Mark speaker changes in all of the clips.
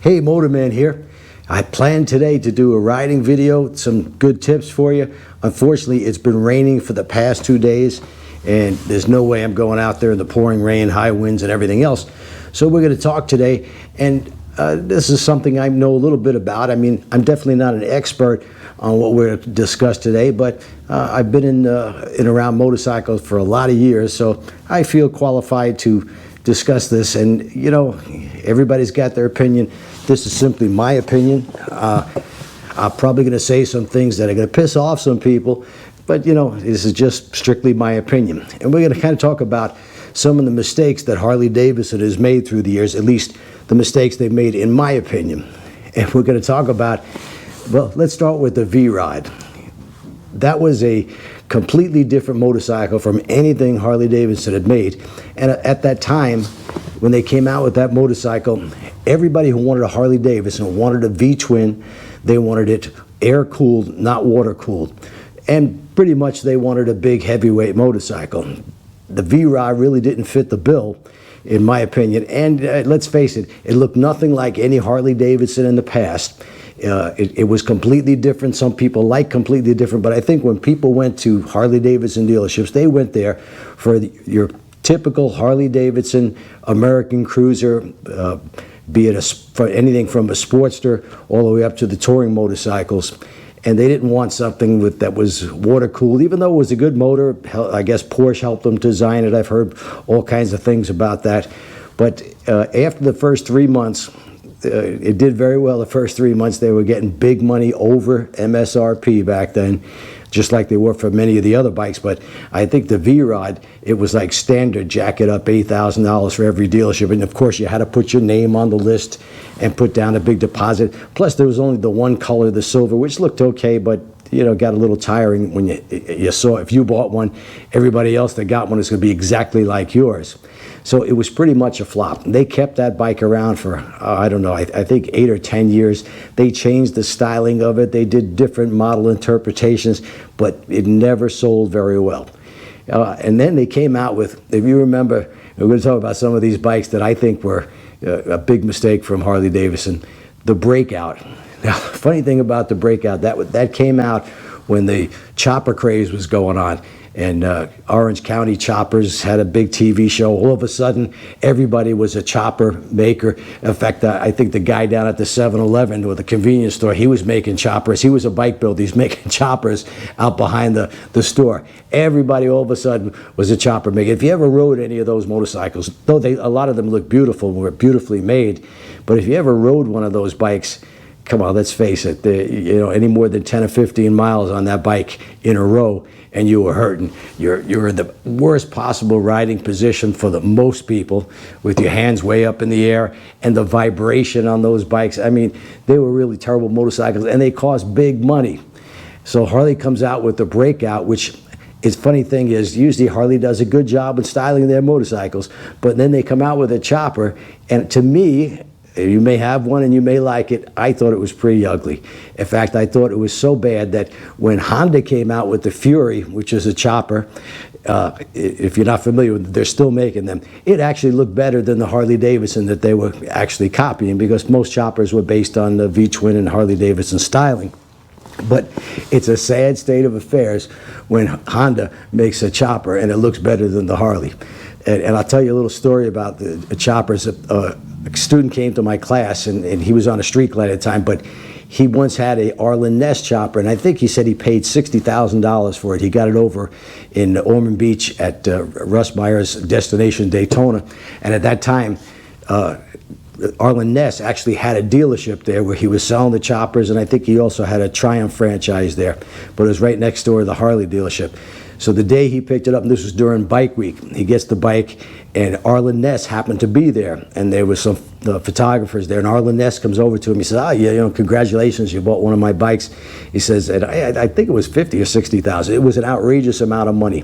Speaker 1: Hey, Motorman here. I planned today to do a riding video, some good tips for you. Unfortunately, it's been raining for the past 2 days, and there's no way I'm going out there in the pouring rain, high winds, and everything else. So we're going to talk today, and this is something I know a little bit about. I mean, I'm definitely not an expert on what we're going to discuss today, but I've been in around motorcycles for a lot of years, so I feel qualified to discuss this. And you know, everybody's got their opinion. This is simply my opinion. I'm probably going to say some things that are going to piss off some people, but you know, this is just strictly my opinion. And we're going to kind of talk about some of the mistakes that Harley-Davidson has made through the years, at least the mistakes they've made in my opinion. And we're going to talk about, well, let's start with the VRod. That was a completely different motorcycle from anything Harley-Davidson had made. And at that time, when they came out with that motorcycle, everybody who wanted a Harley-Davidson wanted a V-twin. They wanted it air-cooled, not water-cooled. And pretty much they wanted a big heavyweight motorcycle. The VRod really didn't fit the bill, in my opinion. And let's face it, it looked nothing like any Harley-Davidson in the past. It was completely different. Some people like completely different, but I think when people went to Harley-Davidson dealerships, they went there for your typical Harley-Davidson American cruiser, be it anything from a Sportster all the way up to the touring motorcycles. And they didn't want something that was water-cooled, even though it was a good motor. I guess Porsche helped them design it. I've heard all kinds of things about that. But after the first 3 months, it did very well. The first 3 months, they were getting big money over MSRP back then, just like they were for many of the other bikes. But I think the VRod, it was like standard, jack it up $8,000 for every dealership. And of course, you had to put your name on the list and put down a big deposit. Plus, there was only the one color, the silver, which looked okay, but you know, got a little tiring when you saw, if you bought one, everybody else that got one is going to be exactly like yours. So it was pretty much a flop. They kept that bike around for, I don't know, I think 8 or 10 years. They changed the styling of it. They did different model interpretations, but it never sold very well. And then they came out with, if you remember, we're going to talk about some of these bikes that I think were a big mistake from Harley-Davidson, the Breakout. Now, the funny thing about the Breakout, that came out when the chopper craze was going on. And Orange County Choppers had a big TV show. All of a sudden, everybody was a chopper maker. In fact, I think the guy down at the 7-Eleven or the convenience store, he was making choppers. He was a bike builder. He's making choppers out behind the store. Everybody all of a sudden was a chopper maker. If you ever rode any of those motorcycles, though a lot of them look beautiful and were beautifully made, but if you ever rode one of those bikes, come on, let's face it, you know, any more than 10 or 15 miles on that bike in a row, and you were hurting. You're in the worst possible riding position for the most people, with your hands way up in the air, and the vibration on those bikes. I mean, they were really terrible motorcycles, and they cost big money. So Harley comes out with the Breakout, which is, funny thing is, usually Harley does a good job in styling their motorcycles, but then they come out with a chopper, and to me, you may have one and you may like it, I thought it was pretty ugly. In fact, I thought it was so bad that when Honda came out with the Fury, which is a chopper, if you're not familiar with it, they're still making them. It actually looked better than the Harley-Davidson that they were actually copying, because most choppers were based on the V-twin and Harley-Davidson styling. But it's a sad state of affairs when Honda makes a chopper and it looks better than the Harley. And I'll tell you a little story about the choppers. A student came to my class, and he was on a street glide at the time, but he once had a Arlen Ness chopper, and I think he said he paid $60,000 for it. He got it over in Ormond Beach at Russ Meyer's destination, Daytona. And at that time, Arlen Ness actually had a dealership there where he was selling the choppers, and I think he also had a Triumph franchise there, but it was right next door to the Harley dealership. So the day he picked it up, and this was during bike week, he gets the bike, and Arlen Ness happened to be there, and there was some photographers there, and Arlen Ness comes over to him. He says, "Oh, yeah, you know, congratulations, you bought one of my bikes." He says, and I think it was 50 or 60,000. It was an outrageous amount of money,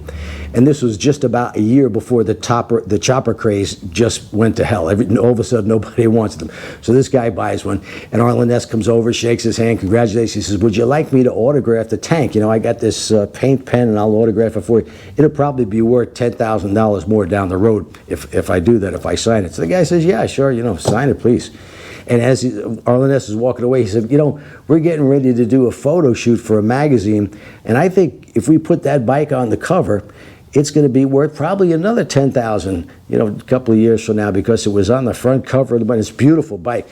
Speaker 1: and this was just about a year before the chopper craze just went to hell. All of a sudden, nobody wants them. So this guy buys one, and Arlen Ness comes over, shakes his hand, congratulations. He says, "Would you like me to autograph the tank? You know, I got this paint pen, and I'll autograph it for you. It'll probably be worth $10,000 more down the road if I do that, if I sign it." So the guy says, "Yeah, sure, you know, sign it, please." And as Arlen Ness was walking away, he said, you know, we're getting ready to do a photo shoot for a magazine, and I think if we put that bike on the cover, it's going to be worth probably another $10,000, you know, a couple of years from now, because it was on the front cover of the bike. It's a beautiful bike.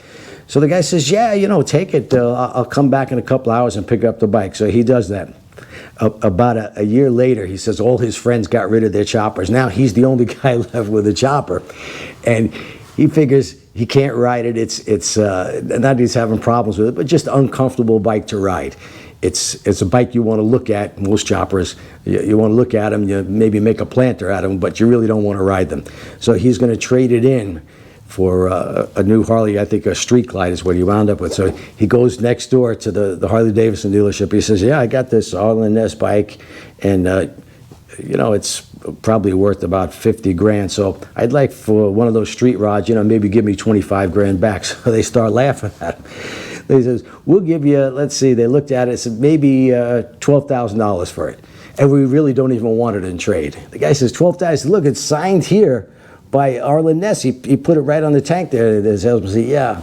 Speaker 1: So the guy says, yeah, you know, take it. I'll come back in a couple hours and pick up the bike. So he does that. About a year later, he says all his friends got rid of their choppers. Now he's the only guy left with a chopper. And he figures he can't ride it. It's not that he's having problems with it, but just an uncomfortable bike to ride. It's a bike you want to look at. Most choppers, you want to look at them, you maybe make a planter out of them, but you really don't want to ride them. So he's going to trade it in for a new Harley. I think a Street Glide is what he wound up with. So he goes next door to the Harley-Davidson dealership. He says, yeah, I got this Arlen Ness bike, and you know, it's probably worth about 50 grand. So I'd like for one of those street rods, you know, maybe give me 25 grand back. So they start laughing at him. They says, we'll give you, let's see, they looked at it and said, maybe $12,000 for it. And we really don't even want it in trade. The guy says, $12,000, look, it's signed here by Arlen Ness. He put it right on the tank there. The salesman said, yeah,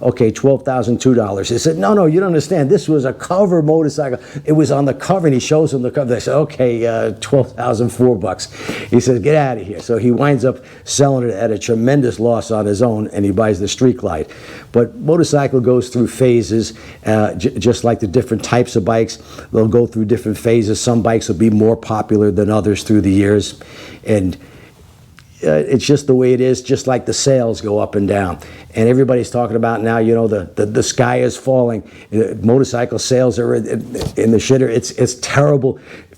Speaker 1: okay, $12,002. He said, no, you don't understand. This was a cover motorcycle. It was on the cover, and he shows them the cover. They said, okay, $12,004. He says, get out of here. So he winds up selling it at a tremendous loss on his own, and he buys the Street Glide. But motorcycle goes through phases, just like the different types of bikes. They'll go through different phases. Some bikes will be more popular than others through the years. And it's just the way it is, just like the sales go up and down. And everybody's talking about now, you know, the sky is falling. Motorcycle sales are in the shitter. It's terrible.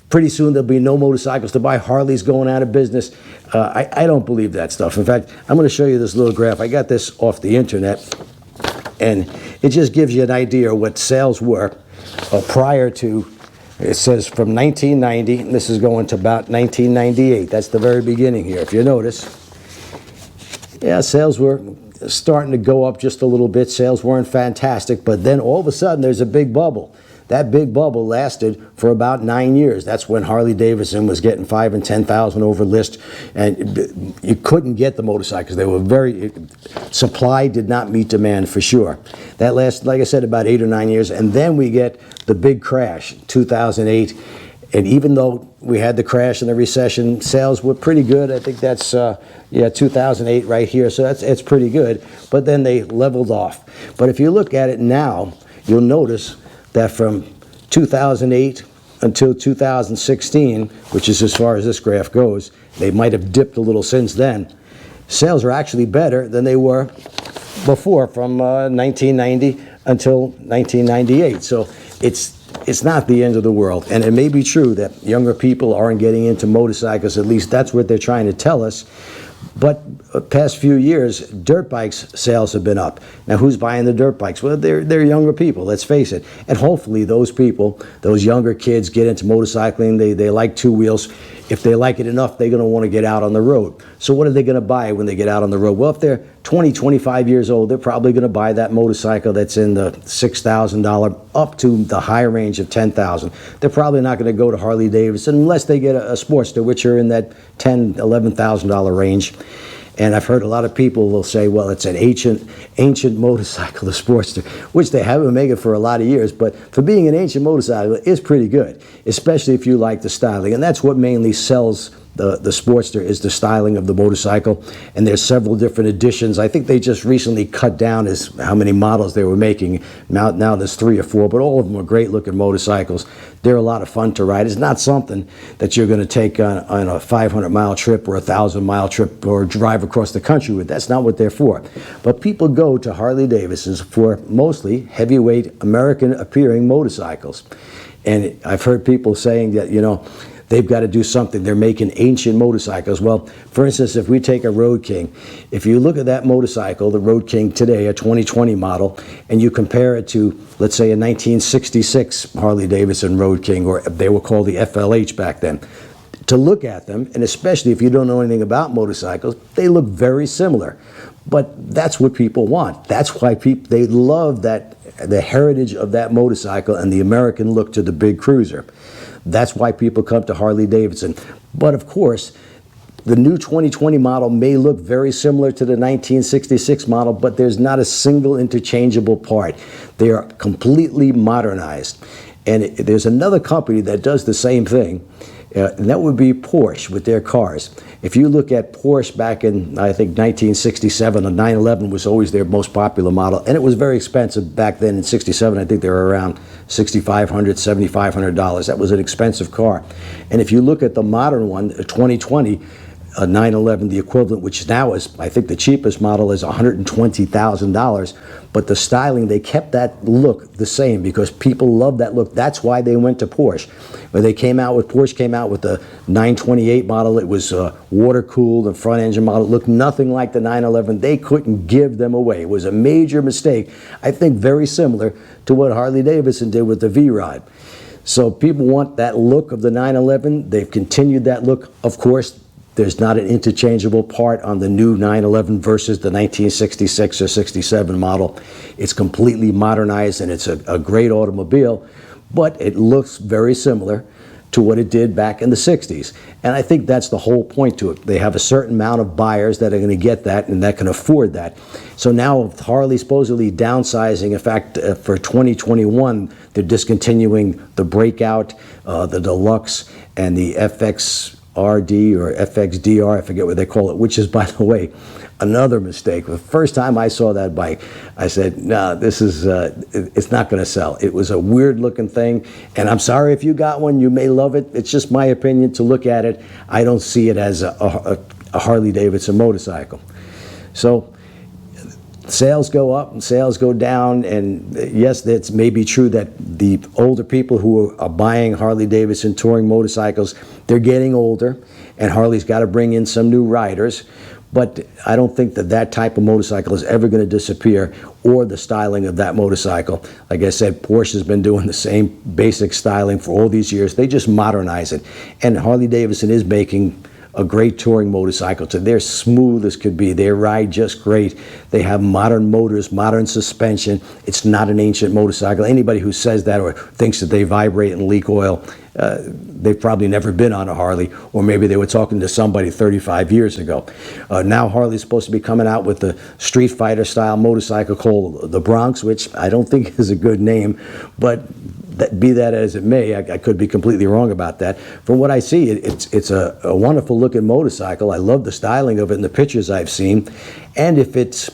Speaker 1: Pretty soon there'll be no motorcycles to buy. Harley's going out of business. I don't believe that stuff. In fact, I'm going to show you this little graph. I got this off the internet, and it just gives you an idea of what sales were prior to. It says from 1990, and this is going to about 1998. That's the very beginning here, if you notice. Yeah, sales were starting to go up just a little bit. Sales weren't fantastic, but then all of a sudden there's a big bubble. That big bubble lasted for about 9 years. That's when Harley-Davidson was getting 5,000 and 10,000 over list, and you couldn't get the motorcycles. They were supply did not meet demand for sure. That lasted, like I said, about 8 or 9 years, and then we get the big crash, 2008. And even though we had the crash and the recession, sales were pretty good. I think that's, 2008 right here. So it's pretty good. But then they leveled off. But if you look at it now, you'll notice that from 2008 until 2016, which is as far as this graph goes, they might have dipped a little since then. Sales are actually better than they were before, from 1990 until 1998. So it's not the end of the world. And it may be true that younger people aren't getting into motorcycles. At least that's what they're trying to tell us. But past few years, dirt bikes sales have been up. Now, who's buying the dirt bikes? Well, they're younger people, let's face it. And hopefully those people, those younger kids, get into motorcycling. They like two wheels. If they like it enough, they're going to want to get out on the road. So what are they going to buy when they get out on the road? Well, if they're 20, 25 years old, they're probably going to buy that motorcycle that's in the $6,000 up to the high range of $10,000. They're probably not going to go to Harley-Davidson unless they get a Sportster, which are in that $10,000, $11,000 range. And I've heard a lot of people will say, well, it's an ancient motorcycle, the Sportster, which they haven't made it for a lot of years. But for being an ancient motorcycle, it's pretty good, especially if you like the styling. And that's what mainly sells the Sportster, is the styling of the motorcycle. And there's several different editions. I think they just recently cut down as how many models they were making. Now there's 3 or 4, but all of them are great looking motorcycles. They're a lot of fun to ride. It's not something that you're going to take on a 500-mile trip or a 1,000-mile trip or drive across the country with. That's not what they're for. But people go to Harley-Davidsons for mostly heavyweight American-appearing motorcycles. And I've heard people saying that, you know, they've got to do something. They're making ancient motorcycles. Well, for instance, if we take a Road King, if you look at that motorcycle, the Road King today, a 2020 model, and you compare it to, let's say, a 1966 Harley-Davidson Road King, or they were called the FLH back then, to look at them, and especially if you don't know anything about motorcycles, they look very similar. But that's what people want. That's why they love the heritage of that motorcycle and the American look to the big cruiser. That's why people come to Harley-Davidson. But of course, The new 2020 model may look very similar to the 1966 model, but there's not a single interchangeable part. They are completely modernized. And there's another company that does the same thing, and that would be Porsche with their cars. If you look at Porsche back in, I think, 1967, a 911 was always their most popular model, and it was very expensive back then in 67. I think they were around $6,500, $7,500. That was an expensive car. And if you look at the modern one, a 2020, a 911, the equivalent, which now is, I think the cheapest model is $120,000, but the styling, they kept that look the same because people love that look. That's why they went to Porsche. When they came out with, Porsche came out with the 928 model, it was water-cooled, the front engine model, it looked nothing like the 911. They couldn't give them away. It was a major mistake, I think very similar to what Harley-Davidson did with the VRod. So people want that look of the 911. They've continued that look. Of course, there's not an interchangeable part on the new 911 versus the 1966 or 67 model. It's completely modernized and it's a great automobile, but it looks very similar to what it did back in the 60s. And I think that's the whole point to it. They have a certain amount of buyers that are going to get that and that can afford that. So now with Harley supposedly downsizing, in fact, for 2021, they're discontinuing the Breakout, the Deluxe, and the FXRD or FXDR, I forget what they call it, which is, by the way, another mistake. The first time I saw that bike, I said, no, this is, it's not going to sell. It was a weird looking thing, and I'm sorry if you got one, you may love it. It's just my opinion to look at it. I don't see it as a Harley-Davidson motorcycle. So sales go up and sales go down, and yes, it's maybe true that the older people who are buying Harley-Davidson touring motorcycles, they're getting older, and Harley's got to bring in some new riders. But I don't think that that type of motorcycle is ever going to disappear, or the styling of that motorcycle. Like I said, Porsche has been doing the same basic styling for all these years. They just modernize it. And Harley-Davidson is making a great touring motorcycle. So they're smooth as could be. They ride just great. They have modern motors, modern suspension. It's not an ancient motorcycle. Anybody who says that or thinks that they vibrate and leak oil, they've probably never been on a Harley, or maybe they were talking to somebody 35 years ago. Now Harley's supposed to be coming out with the Street Fighter style motorcycle called the Bronx, which I don't think is a good name, but be that as it may, I could be completely wrong about that. From what I see, it's a wonderful looking motorcycle. I love the styling of it in the pictures I've seen. And if it's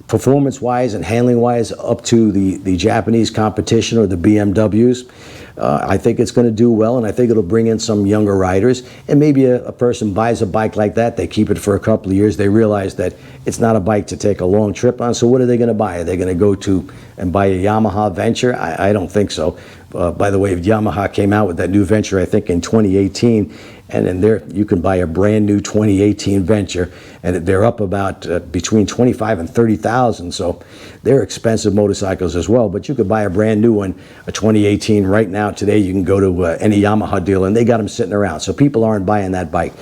Speaker 1: performance-wise and handling-wise up to the Japanese competition or the BMWs, I think it's going to do well, and I think it'll bring in some younger riders. And maybe a person buys a bike like that, they keep it for a couple of years, they realize that it's not a bike to take a long trip on, so what are they going to buy? Are they going to go to and buy a Yamaha Venture? I don't think so. By the way, Yamaha came out with that new Venture, I think, in 2018, and in there you can buy a brand new 2018 Venture, and they're up about between 25 and 30,000. So they're expensive motorcycles as well. But you could buy a brand new one, a 2018, right now. Today you can go to any Yamaha dealer, and they got them sitting around. So people aren't buying that bike.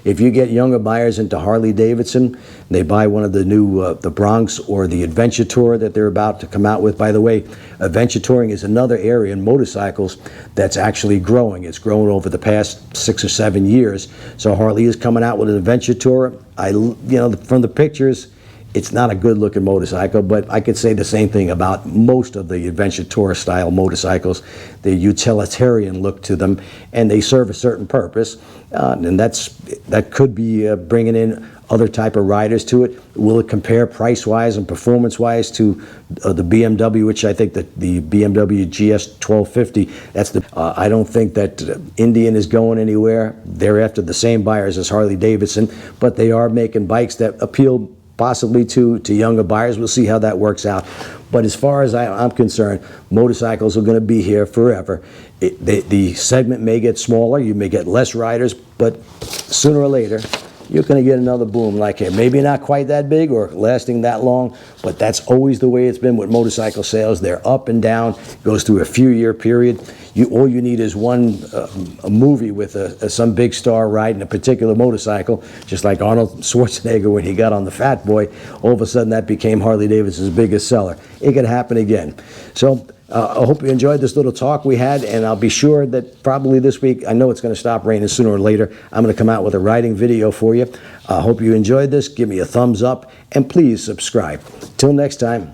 Speaker 1: If you get younger buyers into Harley-Davidson, they buy one of the new, the Bronx or the Adventure Tourer that they're about to come out with. By the way, Adventure Touring is another area in motorcycles that's actually growing. It's grown over the past 6 or 7 years. So Harley is coming out with an Adventure Tourer. You know, from the pictures, it's not a good looking motorcycle, but I could say the same thing about most of the Adventure Tourer style motorcycles. The utilitarian look to them, and they serve a certain purpose, and that could be bringing in other type of riders to it. Will it compare price-wise and performance-wise to the BMW, which I think that the BMW GS 1250, that's the, I don't think that Indian is going anywhere. They're after the same buyers as Harley-Davidson, but they are making bikes that appeal possibly to younger buyers. We'll see how that works out. But as far as I'm concerned, motorcycles are going to be here forever. The segment may get smaller, you may get less riders, but sooner or later, you're going to get another boom like here. Maybe not quite that big or lasting that long, but that's always the way it's been with motorcycle sales. They're up and down, goes through a few-year period. All you need is one a movie with some big star riding a particular motorcycle, just like Arnold Schwarzenegger when he got on the Fat Boy. All of a sudden, that became Harley-Davidson's biggest seller. It could happen again. So I hope you enjoyed this little talk we had, and I'll be sure that probably this week, I know it's going to stop raining sooner or later, I'm going to come out with a riding video for you. I hope you enjoyed this. Give me a thumbs up, and please subscribe. Till next time.